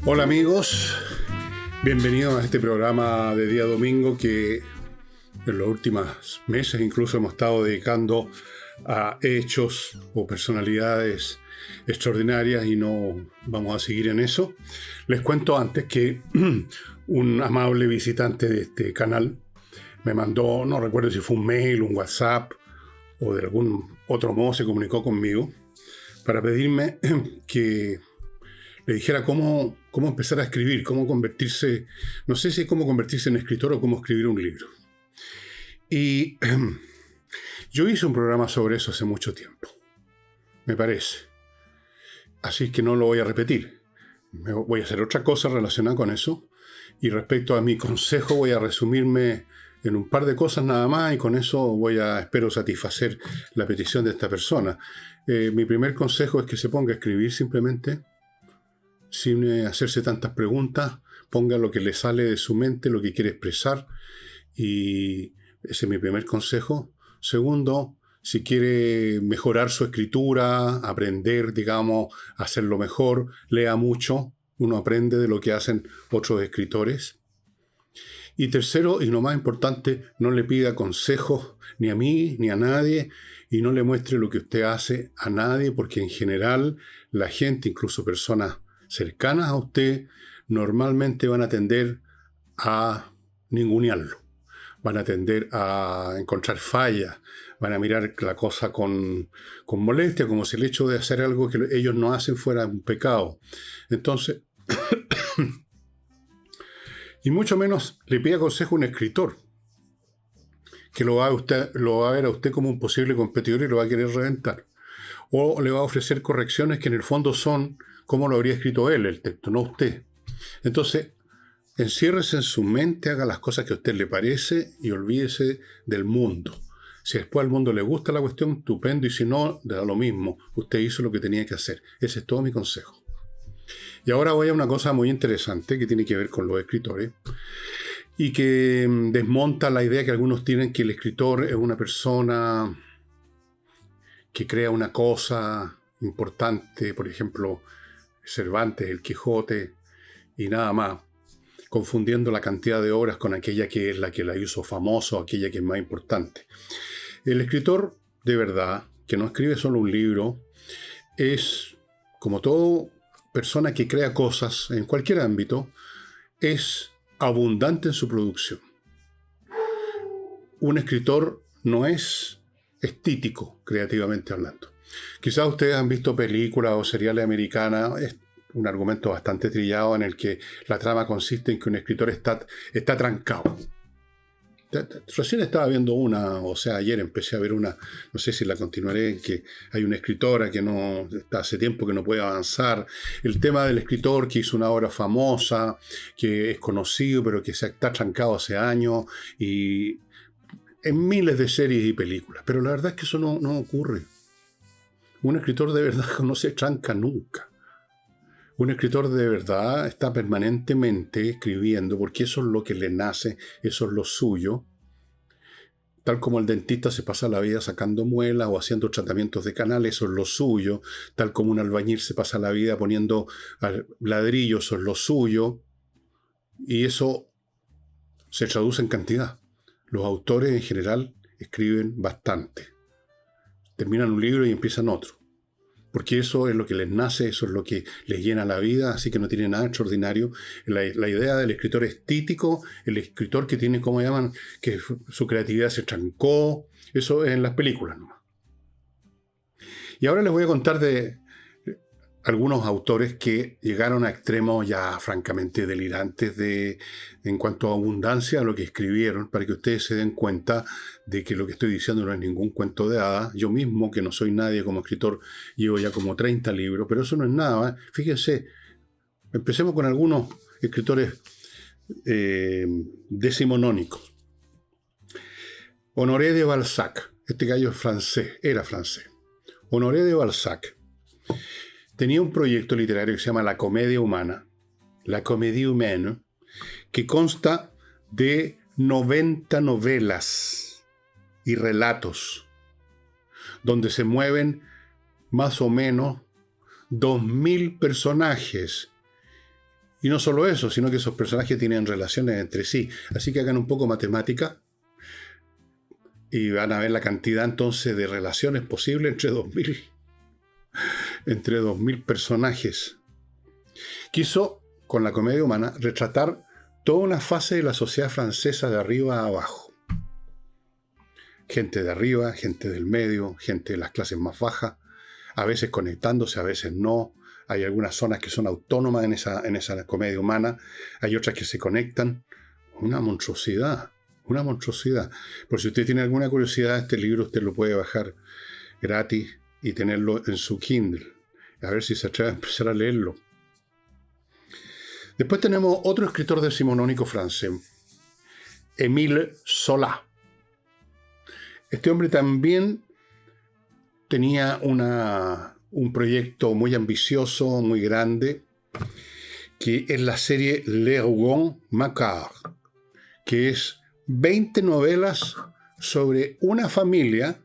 Hola amigos, bienvenidos a este programa de día domingo que en los últimos meses incluso hemos estado dedicando a hechos o personalidades extraordinarias y no vamos a seguir en eso. Les cuento antes que un amable visitante de este canal me mandó, no recuerdo si fue un mail, un WhatsApp o de algún otro modo se comunicó conmigo para pedirme que le dijera cómo empezar a escribir, cómo convertirse, no sé si cómo convertirse en escritor o cómo escribir un libro. Y yo hice un programa sobre eso hace mucho tiempo, me parece. Así que no lo voy a repetir. Voy a hacer otra cosa relacionada con eso. Y respecto a mi consejo voy a resumirme en un par de cosas nada más y con eso espero satisfacer la petición de esta persona. Mi primer consejo es que se ponga a escribir simplemente, sin hacerse tantas preguntas, ponga lo que le sale de su mente, lo que quiere expresar, y ese es mi primer consejo. Segundo, si quiere mejorar su escritura, aprender, digamos, a hacerlo mejor, lea mucho, uno aprende de lo que hacen otros escritores. Y tercero, y lo más importante, no le pida consejos ni a mí ni a nadie, y no le muestre lo que usted hace a nadie, porque en general la gente, incluso personas cercanas a usted, normalmente van a tender a ningunearlo, van a tender a encontrar fallas, van a mirar la cosa con molestia, como si el hecho de hacer algo que ellos no hacen fuera un pecado. Entonces, y mucho menos le pida consejo a un escritor, que lo va a ver a usted como un posible competidor y lo va a querer reventar. O le va a ofrecer correcciones que en el fondo son como lo habría escrito él, el texto, no usted. Entonces, enciérrese en su mente, haga las cosas que a usted le parece y olvídese del mundo. Si después al mundo le gusta la cuestión, estupendo, y si no, da lo mismo. Usted hizo lo que tenía que hacer. Ese es todo mi consejo. Y ahora voy a una cosa muy interesante que tiene que ver con los escritores y que desmonta la idea que algunos tienen que el escritor es una persona que crea una cosa importante, por ejemplo, Cervantes, el Quijote, y nada más, confundiendo la cantidad de obras con aquella que es la que la hizo famoso, aquella que es más importante. El escritor, de verdad, que no escribe solo un libro, es, como toda persona que crea cosas en cualquier ámbito, es abundante en su producción. Un escritor no es estítico, creativamente hablando. Quizás ustedes han visto películas o seriales americanas, es un argumento bastante trillado en el que la trama consiste en que un escritor está trancado. Recién estaba viendo ayer empecé a ver una, no sé si la continuaré, en que hay una escritora que no está hace tiempo que no puede avanzar. El tema del escritor que hizo una obra famosa, que es conocido, pero que se está trancado hace años, y en miles de series y películas. Pero la verdad es que eso no ocurre. Un escritor de verdad no se tranca nunca. Un escritor de verdad está permanentemente escribiendo porque eso es lo que le nace, eso es lo suyo. Tal como el dentista se pasa la vida sacando muelas o haciendo tratamientos de canal, eso es lo suyo. Tal como un albañil se pasa la vida poniendo ladrillos, eso es lo suyo. Y eso se traduce en cantidad. Los autores en general escriben bastante. Terminan un libro y empiezan otro. Porque eso es lo que les nace, eso es lo que les llena la vida, así que no tiene nada extraordinario. La idea del escritor estítico, el escritor que tiene, como llaman, que su creatividad se trancó, eso es en las películas nomás. Y ahora les voy a contar de algunos autores que llegaron a extremos ya francamente delirantes en cuanto a abundancia a lo que escribieron, para que ustedes se den cuenta de que lo que estoy diciendo no es ningún cuento de hadas. Yo mismo, que no soy nadie como escritor, llevo ya como 30 libros, pero eso no es nada, ¿eh? Fíjense, empecemos con algunos escritores decimonónicos. Honoré de Balzac, este gallo es francés, era francés. Honoré de Balzac tenía un proyecto literario que se llama La Comedia Humana, La Comédie Humaine, que consta de 90 novelas y relatos, donde se mueven más o menos 2000 personajes Y no solo eso, sino que esos personajes tienen relaciones entre sí. Así que hagan un poco matemática y van a ver la cantidad entonces de relaciones posibles entre 2000 personajes. Quiso, con la comedia humana, retratar toda una fase de la sociedad francesa de arriba a abajo. Gente de arriba, gente del medio, gente de las clases más bajas, a veces conectándose, a veces no. Hay algunas zonas que son autónomas en esa comedia humana, hay otras que se conectan. Una monstruosidad. Por si usted tiene alguna curiosidad, este libro usted lo puede bajar gratis y tenerlo en su Kindle. A ver si se atreve a empezar a leerlo. Después tenemos otro escritor decimonónico francés, Émile Zola. Este hombre también tenía un proyecto muy ambicioso, muy grande, que es la serie Les Rougon-Macquart, que es 20 novelas sobre una familia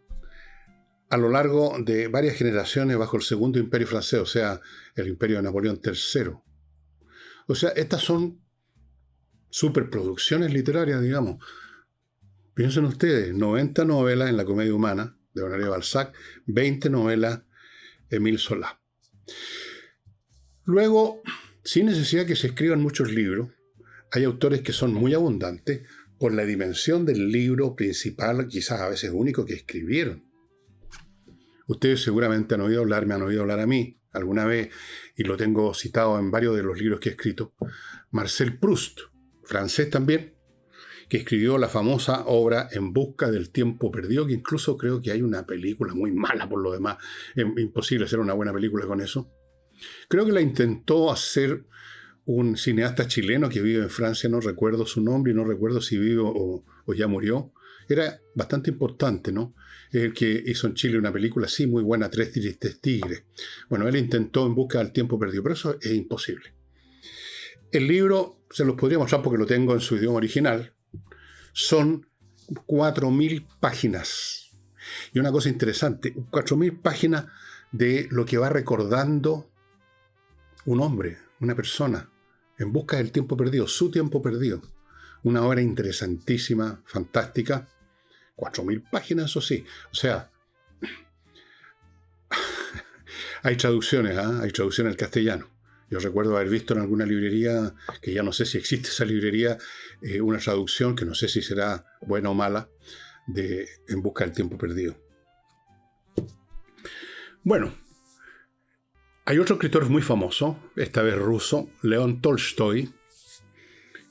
a lo largo de varias generaciones bajo el Segundo Imperio francés, o sea, el imperio de Napoleón III. O sea, estas son superproducciones literarias, digamos. Piensen ustedes, 90 novelas en la comedia humana de Honoré Balzac, 20 novelas Émile Zola. Luego, sin necesidad que se escriban muchos libros, hay autores que son muy abundantes por la dimensión del libro principal, quizás a veces único, que escribieron. Ustedes seguramente me han oído hablar a mí alguna vez, y lo tengo citado en varios de los libros que he escrito, Marcel Proust, francés también, que escribió la famosa obra En busca del tiempo perdido, que incluso creo que hay una película muy mala por lo demás. Es imposible hacer una buena película con eso. Creo que la intentó hacer un cineasta chileno que vive en Francia, no recuerdo su nombre y no recuerdo si vive o ya murió. Era bastante importante, ¿no? Es el que hizo en Chile una película así muy buena, Tres Tigres. Bueno, él intentó En busca del tiempo perdido, pero eso es imposible. El libro se los podría mostrar porque lo tengo en su idioma original. Son 4.000 páginas. Y una cosa interesante, 4.000 páginas de lo que va recordando un hombre, una persona, en busca del tiempo perdido, su tiempo perdido. Una obra interesantísima, fantástica. 4.000 páginas, eso sí. O sea, hay traducciones, hay traducciones al castellano. Yo recuerdo haber visto en alguna librería, que ya no sé si existe esa librería, una traducción, que no sé si será buena o mala, de En busca del tiempo perdido. Bueno, hay otro escritor muy famoso, esta vez ruso, León Tolstoy,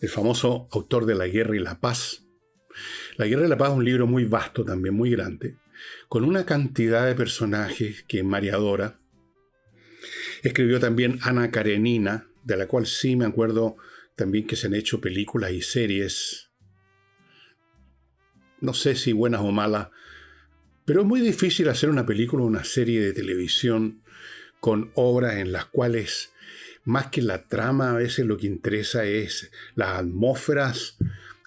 el famoso autor de La Guerra y la Paz. La Guerra y la Paz es un libro muy vasto también, muy grande, con una cantidad de personajes que es mareadora. Escribió también Ana Karenina, de la cual sí me acuerdo también que se han hecho películas y series. No sé si buenas o malas, pero es muy difícil hacer una película o una serie de televisión con obras en las cuales, más que la trama, a veces lo que interesa es las atmósferas,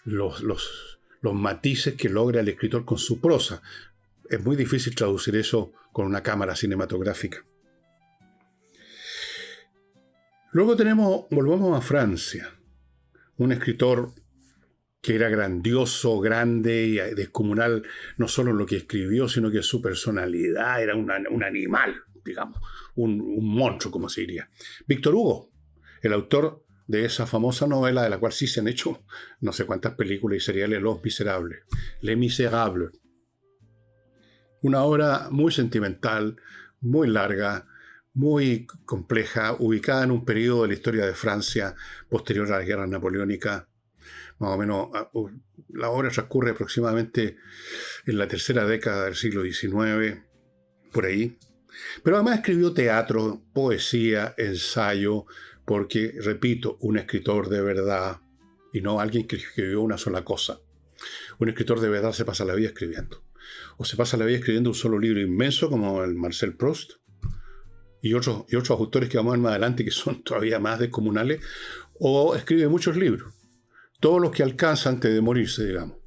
los matices que logra el escritor con su prosa. Es muy difícil traducir eso con una cámara cinematográfica. Luego volvemos a Francia, un escritor que era grandioso, grande y descomunal, no solo en lo que escribió, sino que su personalidad era un animal, digamos, un monstruo, como se diría. Víctor Hugo, el autor de esa famosa novela de la cual sí se han hecho no sé cuántas películas y seriales, Los Miserables, Les Misérables. Una obra muy sentimental, muy larga, muy compleja, ubicada en un periodo de la historia de Francia posterior a las guerras napoleónicas. Más o menos, la obra transcurre aproximadamente en la tercera década del siglo XIX, por ahí. Pero además escribió teatro, poesía, ensayo, porque, repito, un escritor de verdad, y no alguien que escribió una sola cosa. Un escritor de verdad se pasa la vida escribiendo. O se pasa la vida escribiendo un solo libro inmenso, como el Marcel Proust, y otros autores que vamos a ver más adelante que son todavía más descomunales, o escribe muchos libros. Todos los que alcanza antes de morirse, digamos.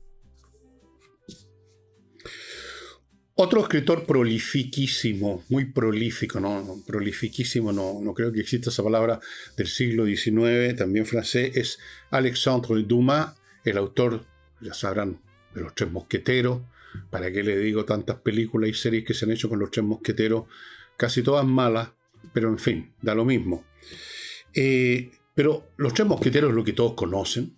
Otro escritor prolifiquísimo, muy prolífico, no, prolifiquísimo, no creo que exista esa palabra, del siglo XIX, también francés, es Alexandre Dumas, el autor, ya sabrán, de Los Tres Mosqueteros. ¿Para qué le digo tantas películas y series que se han hecho con Los Tres Mosqueteros? Casi todas malas, pero en fin, da lo mismo. Pero Los Tres Mosqueteros es lo que todos conocen,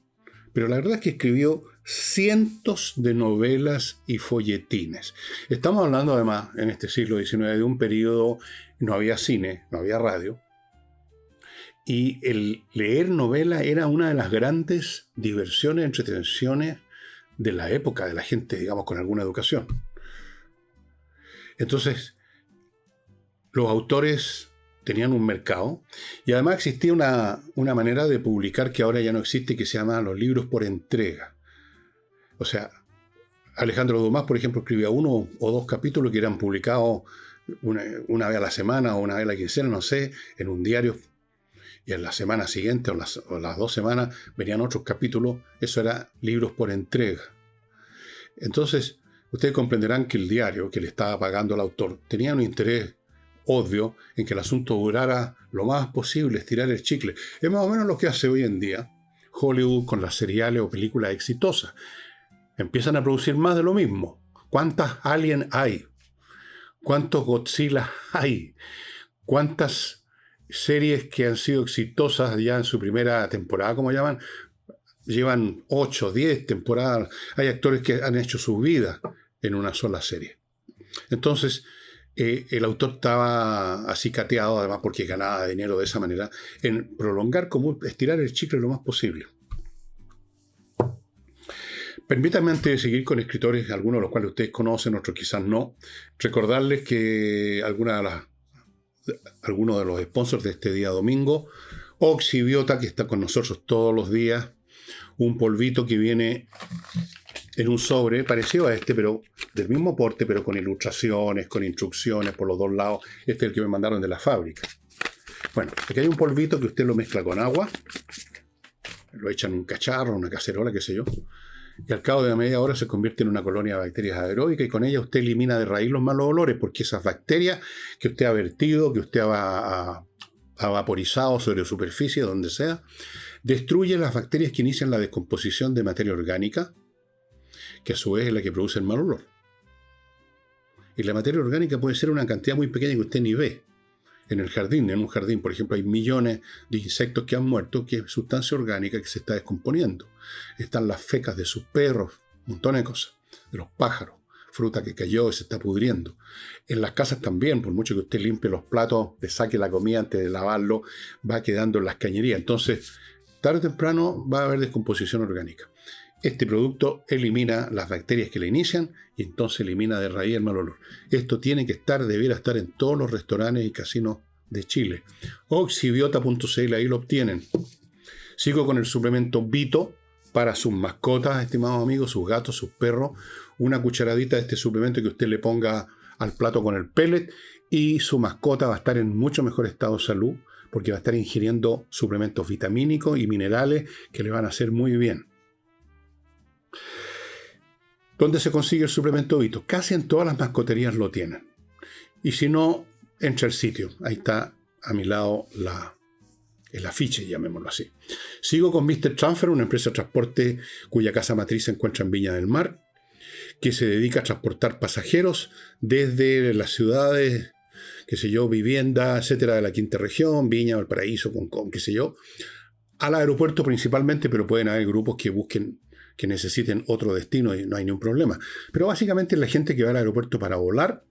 pero la verdad es que escribió cientos de novelas y folletines. Estamos hablando además, en este siglo XIX, de un periodo, no había cine, no había radio, y el leer novela era una de las grandes diversiones, entretenciones de la época, de la gente, digamos, con alguna educación. Entonces, los autores tenían un mercado y además existía una manera de publicar que ahora ya no existe, que se llama los libros por entrega. O sea, Alejandro Dumas, por ejemplo, escribía 1 o 2 capítulos que eran publicados una vez a la semana o una vez a la quincena, no sé, en un diario, y en la semana siguiente o las 2 semanas venían otros capítulos. Eso era libros por entrega. Entonces, ustedes comprenderán que el diario que le estaba pagando al autor tenía un interés obvio en que el asunto durara lo más posible, estirar el chicle. Es más o menos lo que hace hoy en día Hollywood con las seriales o películas exitosas. Empiezan a producir más de lo mismo. ¿Cuántas Alien hay? ¿Cuántos Godzilla hay? ¿Cuántas series que han sido exitosas ya en su primera temporada, como llaman? Llevan 8, 10 temporadas. Hay actores que han hecho su vida en una sola serie. Entonces, el autor estaba acicateado, además porque ganaba dinero de esa manera, en prolongar, como estirar el chicle lo más posible. Permítanme, antes de seguir con escritores, algunos de los cuales ustedes conocen, otros quizás no, recordarles que algunos de los sponsors de este día domingo, Oxibiota, que está con nosotros todos los días, un polvito que viene en un sobre parecido a este, pero del mismo porte, pero con ilustraciones, con instrucciones por los dos lados. Este es el que me mandaron de la fábrica. Bueno, aquí hay un polvito que usted lo mezcla con agua, lo echa en un cacharro, una cacerola, qué sé yo, y al cabo de media hora se convierte en una colonia de bacterias aeróbicas, y con ella usted elimina de raíz los malos olores, porque esas bacterias que usted ha vertido, que usted ha vaporizado sobre superficie, donde sea, destruye las bacterias que inician la descomposición de materia orgánica, que a su vez es la que produce el mal olor. Y la materia orgánica puede ser una cantidad muy pequeña que usted ni ve. En un jardín, por ejemplo, hay millones de insectos que han muerto, que es sustancia orgánica que se está descomponiendo. Están las fecas de sus perros, un montón de cosas, de los pájaros, fruta que cayó y se está pudriendo. En las casas también, por mucho que usted limpie los platos, le saque la comida antes de lavarlo, va quedando en las cañerías. Entonces, tarde o temprano va a haber descomposición orgánica. Este producto elimina las bacterias que le inician y entonces elimina de raíz el mal olor. Esto debiera estar en todos los restaurantes y casinos de Chile. Oxibiota.cl, ahí lo obtienen. Sigo con el suplemento Vito para sus mascotas, estimados amigos, sus gatos, sus perros. Una cucharadita de este suplemento que usted le ponga al plato con el pellet y su mascota va a estar en mucho mejor estado de salud, porque va a estar ingiriendo suplementos vitamínicos y minerales que le van a hacer muy bien. ¿Dónde se consigue el suplemento Vito? Casi en todas las mascoterías lo tienen. Y si no, entra al sitio. Ahí está a mi lado el afiche, llamémoslo así. Sigo con Mr. Transfer, una empresa de transporte cuya casa matriz se encuentra en Viña del Mar, que se dedica a transportar pasajeros desde las ciudades, qué sé yo, Vivienda, etcétera, de la quinta región, Viña, Valparaíso, Concón, qué sé yo, al aeropuerto principalmente, pero pueden haber grupos que necesiten otro destino y no hay ningún problema. Pero básicamente es la gente que va al aeropuerto para volar,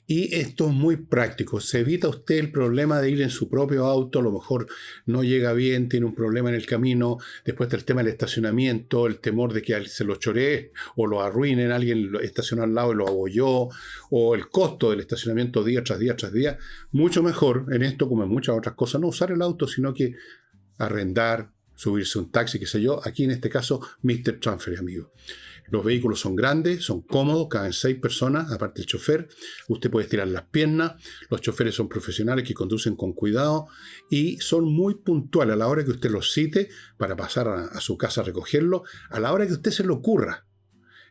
y esto es muy práctico. Se evita usted el problema de ir en su propio auto, a lo mejor no llega bien, tiene un problema en el camino, después está el tema del estacionamiento, el temor de que se lo choree o lo arruinen, alguien lo estacionó al lado y lo abolló, o el costo del estacionamiento día tras día tras día. Mucho mejor en esto, como en muchas otras cosas, no usar el auto, sino que arrendar, subirse un taxi, qué sé yo. Aquí en este caso, Mr. Transfer, amigo. Los vehículos son grandes, son cómodos, caben 6 personas, aparte del chofer. Usted puede estirar las piernas. Los choferes son profesionales que conducen con cuidado y son muy puntuales a la hora que usted los cite para pasar a su casa a recogerlo, a la hora que usted se le ocurra.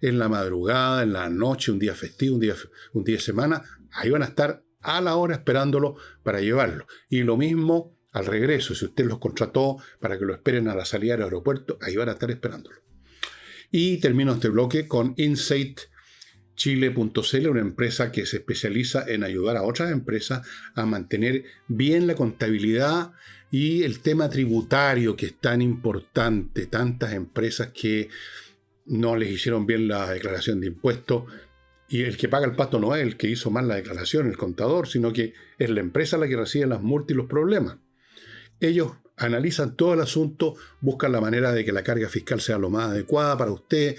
en la madrugada, en la noche, un día festivo, un día de semana, ahí van a estar a la hora esperándolo para llevarlo. Y lo mismo al regreso, si usted los contrató para que lo esperen a la salida del aeropuerto, ahí van a estar esperándolo. Y termino este bloque con InsightChile.cl, una empresa que se especializa en ayudar a otras empresas a mantener bien la contabilidad y el tema tributario, que es tan importante. Tantas empresas que no les hicieron bien la declaración de impuestos, y el que paga el pato no es el que hizo mal la declaración, el contador, sino que es la empresa la que recibe las multas y los problemas. Ellos analizan todo el asunto, buscan la manera de que la carga fiscal sea lo más adecuada para usted.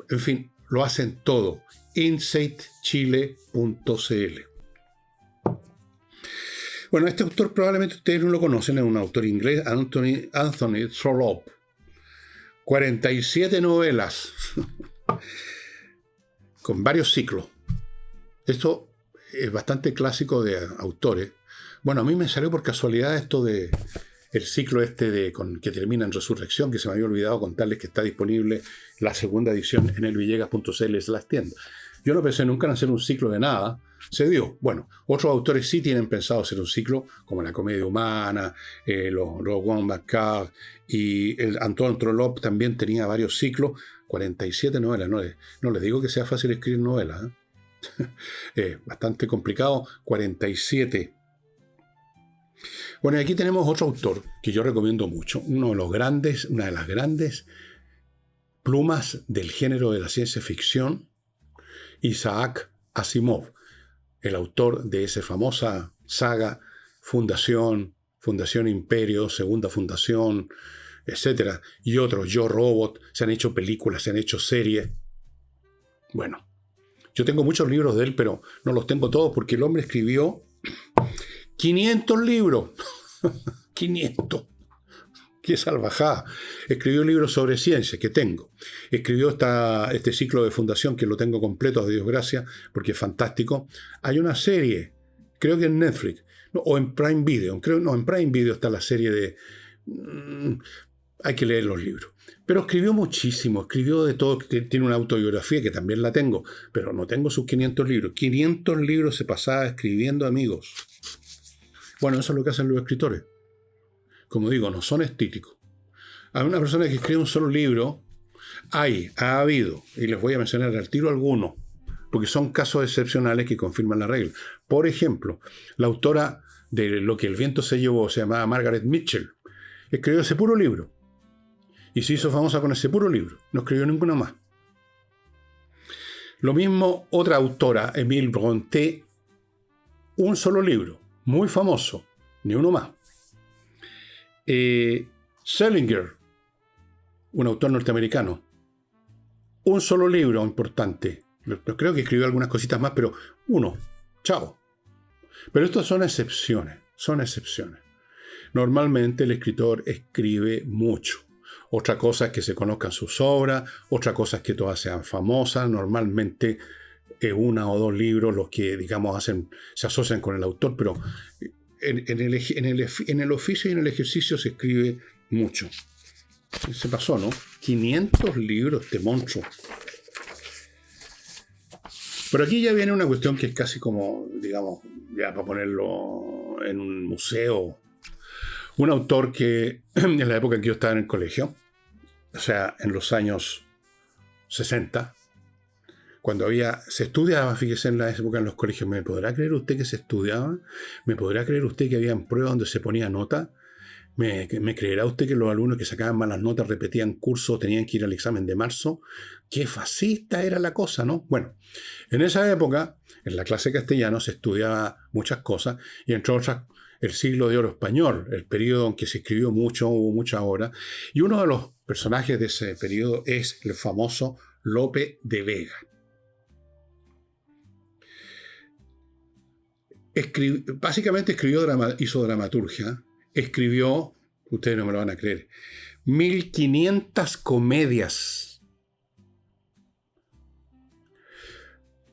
En fin, lo hacen todo. InsightChile.cl. Bueno, este autor probablemente ustedes no lo conocen, es un autor inglés, Anthony Trollope. 47 novelas, con varios ciclos. Esto es bastante clásico de autores. Bueno, a mí me salió por casualidad esto de el ciclo que termina en Resurrección, que se me había olvidado contarles que está disponible la segunda edición en elvillegas.cl/tienda. Yo no pensé nunca en hacer un ciclo de nada, se dio. Bueno, otros autores sí tienen pensado hacer un ciclo, como La comedia humana, los Wombat Card, y el Antoine Trollope también tenía varios ciclos, 47 novelas. No les digo que sea fácil escribir novelas, bastante complicado, 47. Bueno, y aquí tenemos otro autor que yo recomiendo mucho, una de las grandes plumas del género de la ciencia ficción, Isaac Asimov, el autor de esa famosa saga Fundación Imperio, Segunda Fundación, etc. Y otros, Yo Robot, se han hecho películas, se han hecho series. Bueno, yo tengo muchos libros de él, pero no los tengo todos porque el hombre escribió 500 libros. 500. ¡Qué salvajada! Escribió libros sobre ciencia, que tengo. Escribió este ciclo de Fundación, que lo tengo completo, de Dios gracias, porque es fantástico. Hay una serie, creo que en Netflix, o en Prime Video. En Prime Video está la serie de... hay que leer los libros. Pero escribió muchísimo, escribió de todo. Tiene una autobiografía que también la tengo, pero no tengo sus 500 libros. 500 libros se pasaba escribiendo, amigos. Bueno, eso es lo que hacen los escritores. Como digo, no son estéticos. Hay una persona que escribe un solo libro, ha habido, y les voy a mencionar al tiro algunos, porque son casos excepcionales que confirman la regla. Por ejemplo, la autora de Lo que el viento se llevó, se llamaba Margaret Mitchell, escribió ese puro libro. Y se hizo famosa con ese puro libro. No escribió ninguno más. Lo mismo otra autora, Emile Brontë, un solo libro, muy famoso, ni uno más. Salinger, un autor norteamericano, un solo libro importante. Creo que escribió algunas cositas más, pero uno. Chao. Pero estas son excepciones. Normalmente el escritor escribe mucho. Otra cosa es que se conozcan sus obras, otra cosa es que todas sean famosas. Normalmente es una o dos libros los que, digamos, se asocian con el autor, pero en el oficio y en el ejercicio se escribe mucho. Se pasó, ¿no? 500 libros, este monstruo. Pero aquí ya viene una cuestión que es casi como, digamos, ya para ponerlo en un museo. Un autor que en la época en que yo estaba en el colegio, o sea, en los años 60, cuando se estudiaba, fíjese, en la época en los colegios, ¿me podrá creer usted que se estudiaba? ¿Me podrá creer usted que había pruebas donde se ponía nota? ¿Me creerá usted que los alumnos que sacaban malas notas repetían curso, tenían que ir al examen de marzo? ¡Qué fascista era la cosa!, ¿no? Bueno, en esa época, en la clase de castellano se estudiaba muchas cosas, y entre otras, el siglo de oro español, el periodo en que se escribió mucho, hubo mucha obra, y uno de los personajes de ese periodo es el famoso Lope de Vega. Básicamente hizo dramaturgia, escribió, ustedes no me lo van a creer, 1500 comedias.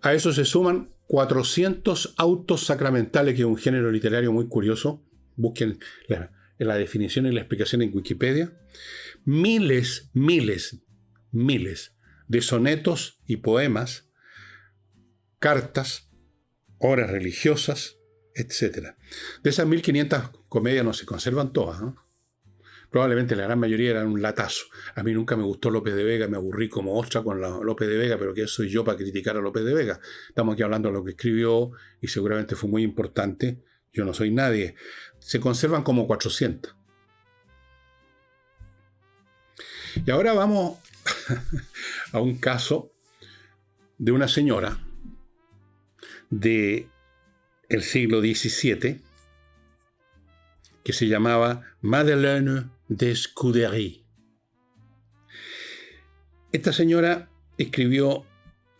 A eso se suman 400 autos sacramentales, que es un género literario muy curioso. Busquen la definición y la explicación en Wikipedia. Miles de sonetos y poemas, cartas, obras religiosas, etc. De esas 1500 comedias no se conservan todas, ¿no? Probablemente la gran mayoría eran un latazo. A mí nunca me gustó López de Vega, me aburrí como ostra con López de Vega, pero ¿qué soy yo para criticar a López de Vega? Estamos aquí hablando de lo que escribió y seguramente fue muy importante. Yo no soy nadie. Se conservan como 400. Y ahora vamos a un caso de una señora del siglo XVII que se llamaba Madeleine de Scudéry. Esta señora escribió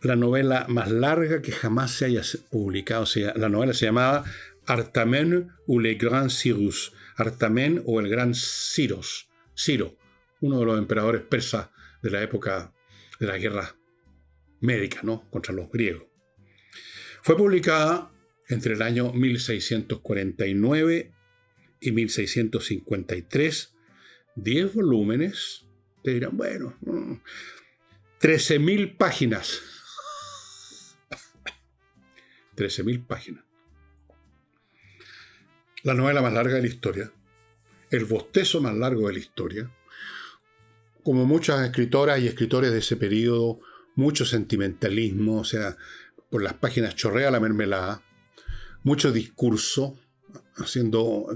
la novela más larga que jamás se haya publicado. O sea, la novela se llamaba Artamène ou le Grand Cyrus. Artamène o el Gran Ciros. Ciro, uno de los emperadores persas de la época de la guerra médica, ¿no?, contra los griegos. Fue publicada entre el año 1649 y 1653, 10 volúmenes. Te dirán, bueno, 13.000 páginas. 13.000 páginas. La novela más larga de la historia, el bostezo más largo de la historia. Como muchas escritoras y escritores de ese periodo, mucho sentimentalismo, o sea, por las páginas chorrea la mermelada, mucho discurso, haciendo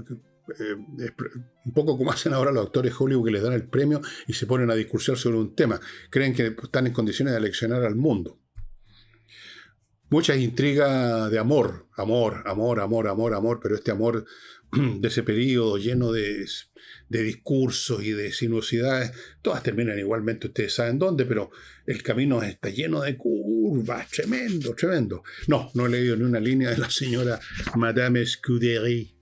un poco como hacen ahora los actores Hollywood, que les dan el premio y se ponen a discursar sobre un tema. Creen que están en condiciones de aleccionar al mundo. Muchas intrigas de amor, pero este amor de ese periodo lleno de discursos y de sinuosidades, todas terminan igualmente, ustedes saben dónde, pero el camino está lleno de curvas, tremendo, tremendo. No he leído ni una línea de la señora Madame Scudéry.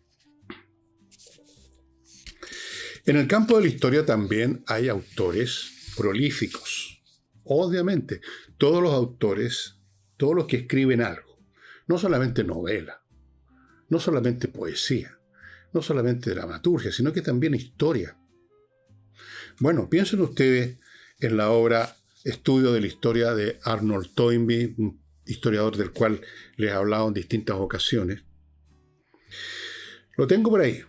En el campo de la historia también hay autores prolíficos. Obviamente, todos los autores, todos los que escriben algo, no solamente novela, no solamente poesía, no solamente dramaturgia, sino que también historia. Bueno, piensen ustedes en la obra Estudio de la Historia de Arnold Toynbee, un historiador del cual les he hablado en distintas ocasiones. Lo tengo por ahí.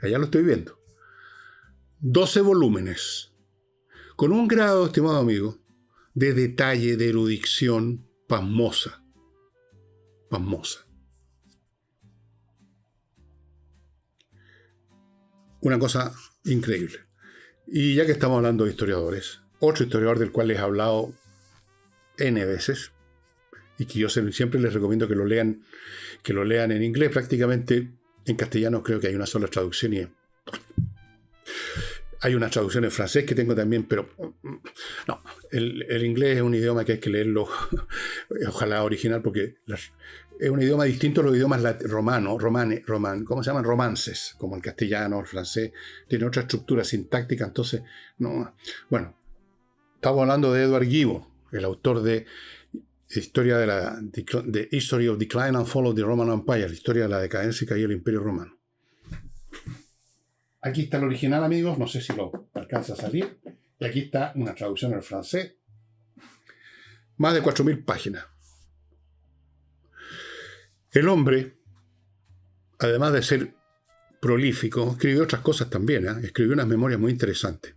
Allá lo estoy viendo. 12 volúmenes, con un grado, estimado amigo, de detalle, de erudición pasmosa. Pasmosa. Una cosa increíble. Y ya que estamos hablando de historiadores, otro historiador del cual les he hablado N veces, y que yo siempre les recomiendo que lo lean en inglés. Prácticamente en castellano creo que hay una sola traducción y hay una traducción en francés que tengo también, pero no, el inglés es un idioma que hay que leerlo, ojalá original, porque es un idioma distinto a los idiomas ¿cómo se llaman? Romances, como el castellano, el francés, tiene otra estructura sintáctica, entonces, no. Bueno, estamos hablando de Edward Gibbon, el autor de Historia de History of Decline and Fall of the Roman Empire, la historia de la decadencia y caída del Imperio Romano. Aquí está el original, amigos, no sé si lo alcanza a salir. Y aquí está una traducción al francés. Más de 4.000 páginas. El hombre, además de ser prolífico, escribió otras cosas también, ¿eh? Escribió unas memorias muy interesantes.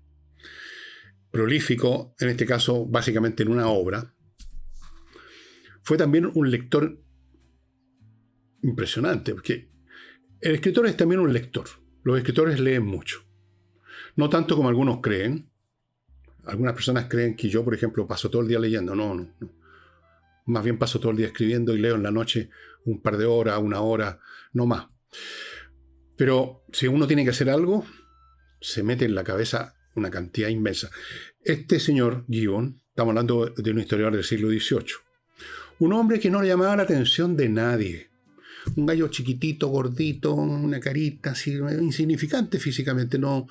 Prolífico, en este caso, básicamente en una obra. Fue también un lector impresionante, porque el escritor es también un lector. Los escritores leen mucho. No tanto como algunos creen. Algunas personas creen que yo, por ejemplo, paso todo el día leyendo. No. Más bien paso todo el día escribiendo y leo en la noche un par de horas, una hora, no más. Pero si uno tiene que hacer algo, se mete en la cabeza una cantidad inmensa. Este señor Gibbon, estamos hablando de un historiador del siglo XVIII, un hombre que no le llamaba la atención de nadie. Un gallo chiquitito, gordito, una carita así, insignificante físicamente. No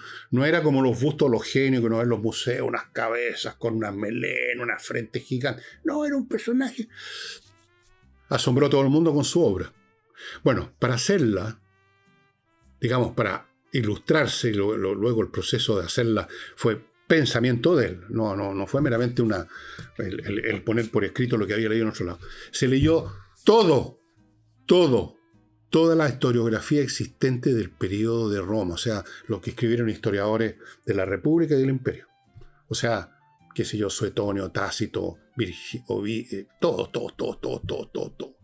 era como los bustos de los genios que uno ve en los museos, unas cabezas con unas melenas, una frente gigante. No, era un personaje. Asombró a todo el mundo con su obra. Bueno, para hacerla, digamos, para ilustrarse, luego el proceso de hacerla fue pensamiento de él. No fue meramente el poner por escrito lo que había leído en otro lado. Se leyó toda la historiografía existente del periodo de Roma, o sea, lo que escribieron historiadores de la República y del Imperio. O sea, qué sé yo, Suetonio, Tácito, todo.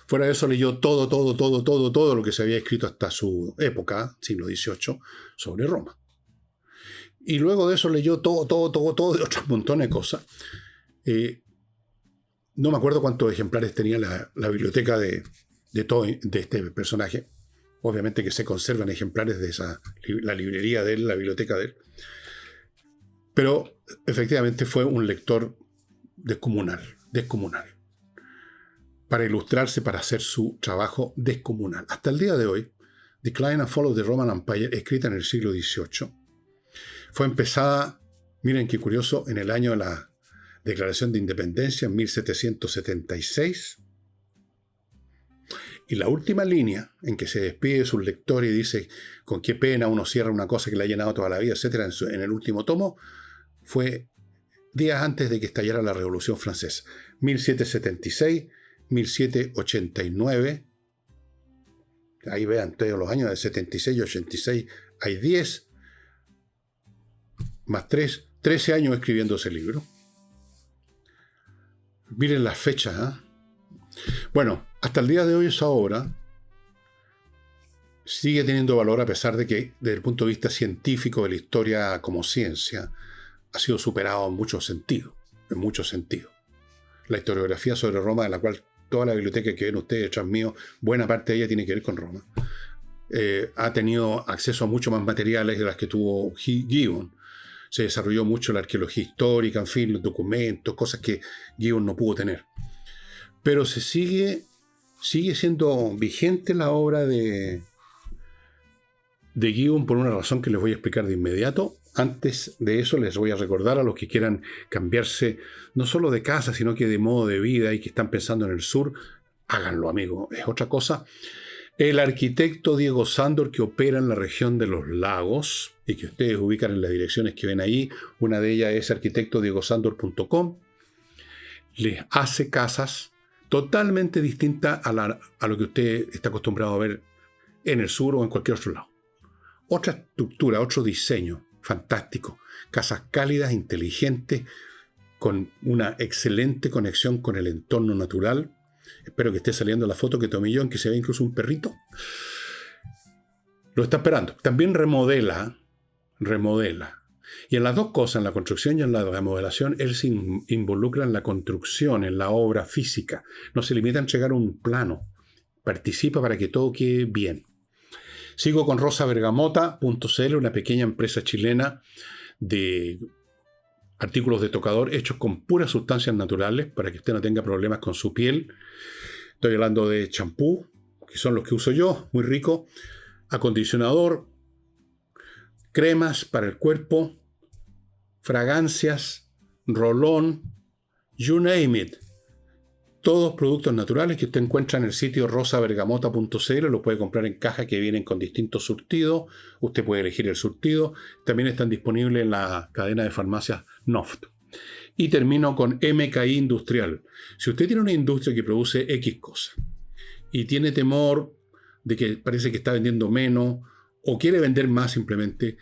Fuera de eso leyó todo lo que se había escrito hasta su época, siglo XVIII, sobre Roma. Y luego de eso leyó todo de otros montones de cosas. No me acuerdo cuántos ejemplares tenía la biblioteca de este personaje. Obviamente que se conservan ejemplares de la librería de él, la biblioteca de él. Pero efectivamente fue un lector descomunal. Para ilustrarse, para hacer su trabajo descomunal. Hasta el día de hoy, Decline and Fall of the Roman Empire, escrita en el siglo XVIII, fue empezada, miren qué curioso, en el año de la Declaración de Independencia, en 1776. Y la última línea en que se despide de sus lectores y dice con qué pena uno cierra una cosa que le ha llenado toda la vida, etc., en el último tomo, fue días antes de que estallara la Revolución Francesa. 1776, 1789. Ahí vean, todos los años de 76 y 86 hay 10 más 3, 13 años escribiendo ese libro. Miren las fechas, ¿eh? Bueno, hasta el día de hoy esa obra sigue teniendo valor a pesar de que, desde el punto de vista científico de la historia como ciencia, ha sido superado en muchos sentidos. La historiografía sobre Roma, de la cual toda la biblioteca que ven ustedes detrás mío, buena parte de ella tiene que ver con Roma. Ha tenido acceso a mucho más materiales de las que tuvo Gibbon. Se desarrolló mucho la arqueología histórica, en fin, los documentos, cosas que Gibbon no pudo tener. Pero sigue siendo vigente la obra de Gibbon por una razón que les voy a explicar de inmediato. Antes de eso les voy a recordar a los que quieran cambiarse no solo de casa, sino que de modo de vida y que están pensando en el sur, háganlo, amigo. Es otra cosa. El arquitecto Diego Sándor, que opera en la región de los lagos y que ustedes ubican en las direcciones que ven ahí, una de ellas es arquitectodiegosandor.com, les hace casas totalmente distintas a lo que usted está acostumbrado a ver en el sur o en cualquier otro lado. Otra estructura, otro diseño fantástico. Casas cálidas, inteligentes, con una excelente conexión con el entorno natural. Espero que esté saliendo la foto que tomé yo, en que se ve incluso un perrito. Lo está esperando. También remodela. Y en las dos cosas, en la construcción y en la remodelación, él se involucra en la construcción, en la obra física. No se limita a entregar un plano. Participa para que todo quede bien. Sigo con rosabergamota.cl, una pequeña empresa chilena de artículos de tocador hechos con puras sustancias naturales para que usted no tenga problemas con su piel. Estoy hablando de champú, que son los que uso yo, muy rico, acondicionador, cremas para el cuerpo, fragancias, rolón, you name it. Todos productos naturales que usted encuentra en el sitio rosabergamota.cl. Lo puede comprar en cajas que vienen con distintos surtidos. Usted puede elegir el surtido. También están disponibles en la cadena de farmacias Noft. Y termino con MKI Industrial. Si usted tiene una industria que produce X cosas y tiene temor de que parece que está vendiendo menos o quiere vender más simplemente,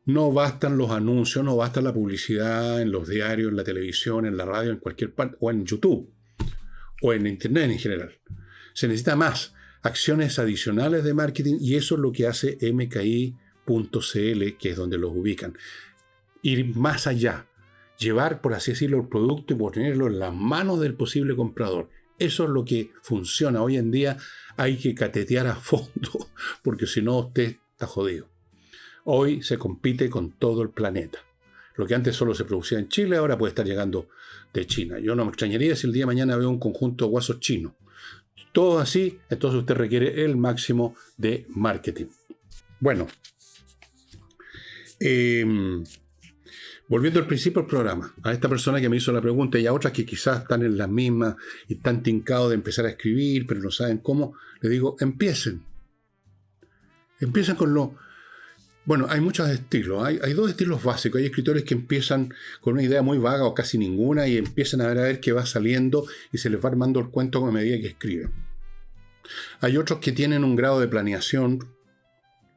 no bastan los anuncios, no basta la publicidad en los diarios, en la televisión, en la radio, en cualquier parte, o en YouTube, o en Internet en general. Se necesita más acciones adicionales de marketing y eso es lo que hace mki.cl, que es donde los ubican. Ir más allá, llevar, por así decirlo, el producto y ponerlo en las manos del posible comprador. Eso es lo que funciona. Hoy en día hay que catetear a fondo, porque si no usted está jodido. Hoy se compite con todo el planeta. Lo que antes solo se producía en Chile, ahora puede estar llegando de China. Yo no me extrañaría si el día de mañana veo un conjunto de guasos chinos. Todo así, entonces usted requiere el máximo de marketing. Bueno, volviendo al principio del programa, a esta persona que me hizo la pregunta y a otras que quizás están en las mismas y están tincados de empezar a escribir, pero no saben cómo, le digo, empiecen. Empiecen con lo... Bueno, hay muchos estilos. Hay dos estilos básicos. Hay escritores que empiezan con una idea muy vaga o casi ninguna y empiezan a ver qué va saliendo y se les va armando el cuento a medida que escriben. Hay otros que tienen un grado de planeación,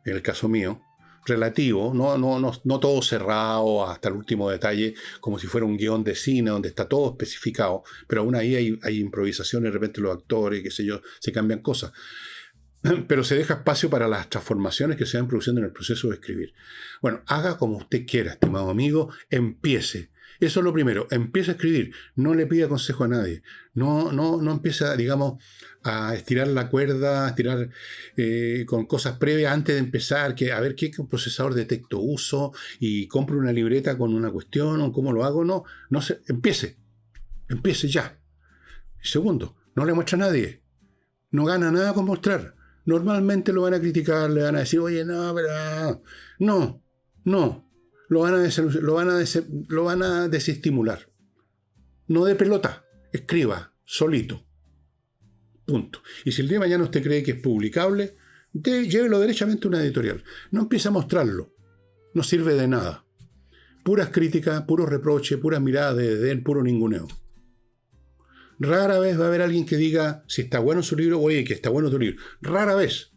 en el caso mío, relativo, no todo cerrado hasta el último detalle, como si fuera un guión de cine donde está todo especificado, pero aún ahí hay improvisaciones, de repente los actores, qué sé yo, se cambian cosas. Pero se deja espacio para las transformaciones que se van produciendo en el proceso de escribir. Bueno, haga como usted quiera, estimado amigo, empiece. Eso es lo primero, empiece a escribir, no le pida consejo a nadie, no empiece, digamos, a estirar la cuerda, a estirar con cosas previas antes de empezar, que a ver qué procesador de texto uso y compro una libreta con una cuestión o cómo lo hago, empiece ya. Y segundo, no le muestre a nadie, no gana nada con mostrar. Normalmente lo van a criticar, le van a decir, oye, no, pero no. Lo van a desestimular. No dé pelota, escriba, solito. Punto. Y si el día de mañana usted cree que es publicable, llévelo derechamente a una editorial. No empiece a mostrarlo. No sirve de nada. Puras críticas, puros reproches, puras miradas de desdén, puro ninguneo. Rara vez va a haber alguien que diga si está bueno su libro, oye, que está bueno tu libro. Rara vez.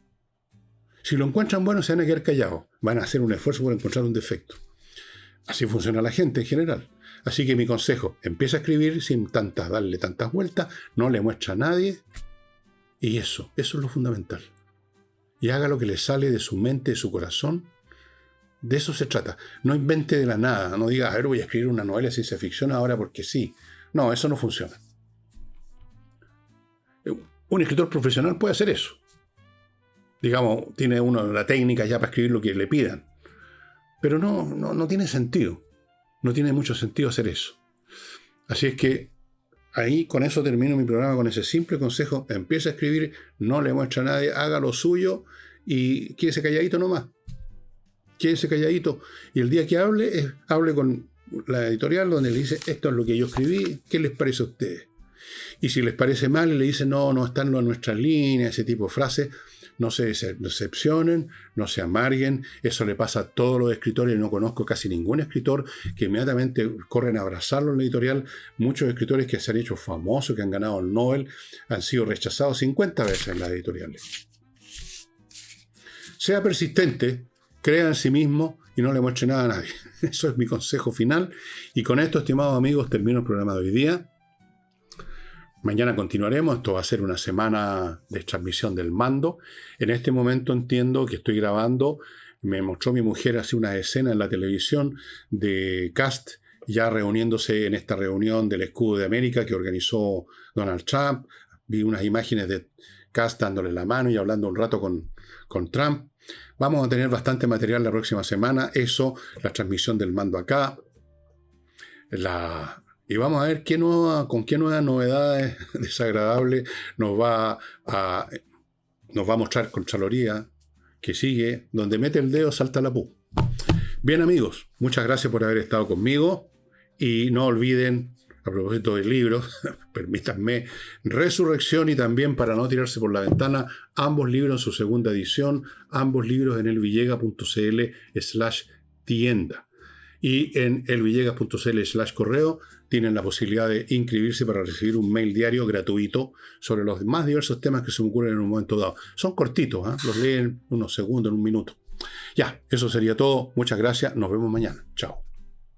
Si lo encuentran bueno, se van a quedar callados. Van a hacer un esfuerzo por encontrar un defecto. Así funciona la gente en general. Así que mi consejo, empieza a escribir sin darle tantas vueltas, no le muestra a nadie. Y eso es lo fundamental. Y haga lo que le sale de su mente, de su corazón. De eso se trata. No invente de la nada. No diga, a ver, voy a escribir una novela de ciencia ficción ahora porque sí. No, eso no funciona. Un escritor profesional puede hacer eso. Digamos, tiene uno la técnica ya para escribir lo que le pidan. Pero no tiene sentido. No tiene mucho sentido hacer eso. Así es que ahí con eso termino mi programa con ese simple consejo. Empieza a escribir, no le muestra a nadie, haga lo suyo y quédese calladito nomás. Quédese calladito. Y el día que hable con la editorial donde le dice, esto es lo que yo escribí, ¿qué les parece a ustedes? Y si les parece mal y le dicen, no están en nuestras líneas, ese tipo de frases, no se decepcionen, no se amarguen. Eso le pasa a todos los escritores. No conozco casi ningún escritor que inmediatamente corren a abrazarlo en la editorial. Muchos escritores que se han hecho famosos, que han ganado el Nobel, han sido rechazados 50 veces en las editoriales. Sea persistente, crea en sí mismo y no le muestre nada a nadie. Eso es mi consejo final. Y con esto, estimados amigos, termino el programa de hoy día. Mañana continuaremos. Esto va a ser una semana de transmisión del mando. En este momento entiendo que estoy grabando. Me mostró mi mujer hace una escena en la televisión de Cast, ya reuniéndose en esta reunión del Escudo de América que organizó Donald Trump. Vi unas imágenes de Cast dándole la mano y hablando un rato con Trump. Vamos a tener bastante material la próxima semana. Eso, la transmisión del mando acá. Y vamos a ver con qué nuevas novedades desagradables nos va a mostrar Contraloría, que sigue, donde mete el dedo salta la pu. Bien amigos, muchas gracias por haber estado conmigo y no olviden, a propósito del libro, permítanme, Resurrección y también Para no tirarse por la ventana, ambos libros en su segunda edición, ambos libros en elvillegas.cl/tienda. Y en elvillegas.cl/correo tienen la posibilidad de inscribirse para recibir un mail diario gratuito sobre los más diversos temas que se me ocurren en un momento dado. Son cortitos, los leen unos segundos, en un minuto. Ya, eso sería todo. Muchas gracias. Nos vemos mañana. Chao.